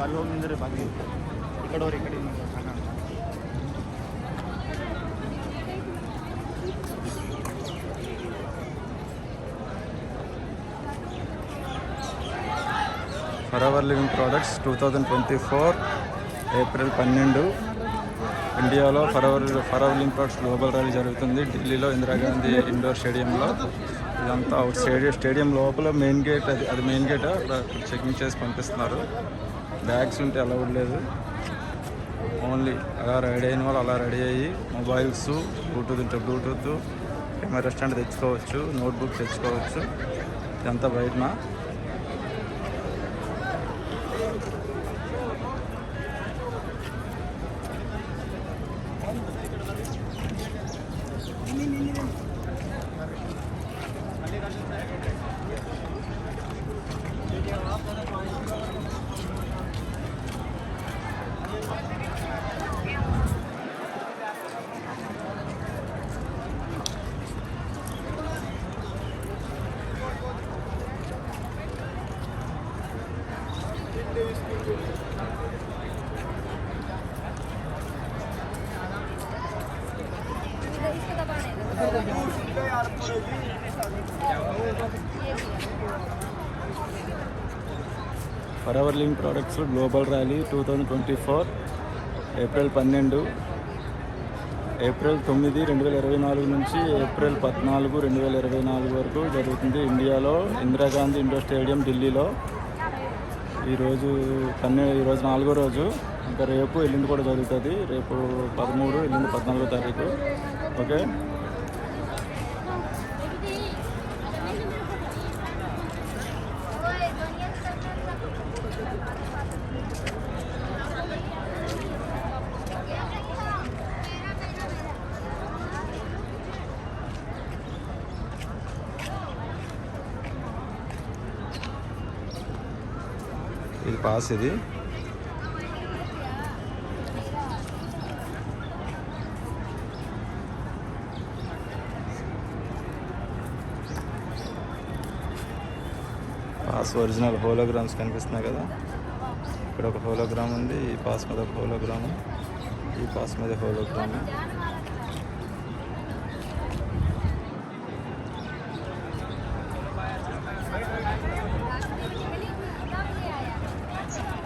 ಅಲ್ಲಿ ಹೋಗಿ ನಿಂದ್ರೆ ಬಾಗಿ ಈ ಕಡೆಯವ್ರು ಈ ಕಡೆ ఫరెవర్ లివింగ్ ప్రోడక్ట్స్ 2024 ఏప్రిల్ 12 ఇండియాలో forever Living Products global rally జరుగుతుంది ఢిల్లీలో ఇందిరాగాంధీ ఇండోర్ స్టేడియంలో. ఇదంతా అవుట్ స్టేడియం లోపల మెయిన్ గేట్, అది మెయిన్ గేట్. అక్కడ చెకింగ్ చేసి పంపిస్తున్నారు. బ్యాగ్స్ ఉంటే అలౌడ్ లేదు. ఓన్లీ అలా రెడీ అయిన వాళ్ళు అలా రెడీ అయ్యి మొబైల్స్, బ్లూటూత్ ఉంటే బ్లూటూత్, కెమెరా స్టాండ్ తెచ్చుకోవచ్చు, నోట్బుక్ తెచ్చుకోవచ్చు. ఇదంతా బయటన. Forever Living Products global rally 2024 April 12, April 9, 2024 నుంచి ఏప్రిల్ 14, 2024 వరకు జరుగుతుంది ఇండియాలో ఇందిరాగాంధీ ఇండోర్ స్టేడియం ఢిల్లీలో. ఈరోజు 4వ రోజు. ఇంకా రేపు ఎల్లుండి కూడా జరుగుతుంది. రేపు 13, ఎల్లుండి 14వ తారీఖు. ఓకే. ఇది పాస్. ఇది పాస్ ఒరిజినల్ హోలోగ్రామ్స్ కనిపిస్తున్నాయి కదా. ఇక్కడ ఒక హోలోగ్రామ్ ఉంది. ఈ పాస్ మీద ఒక హోలోగ్రాము, ఈ పాస్ మీద హోలోగ్రాము.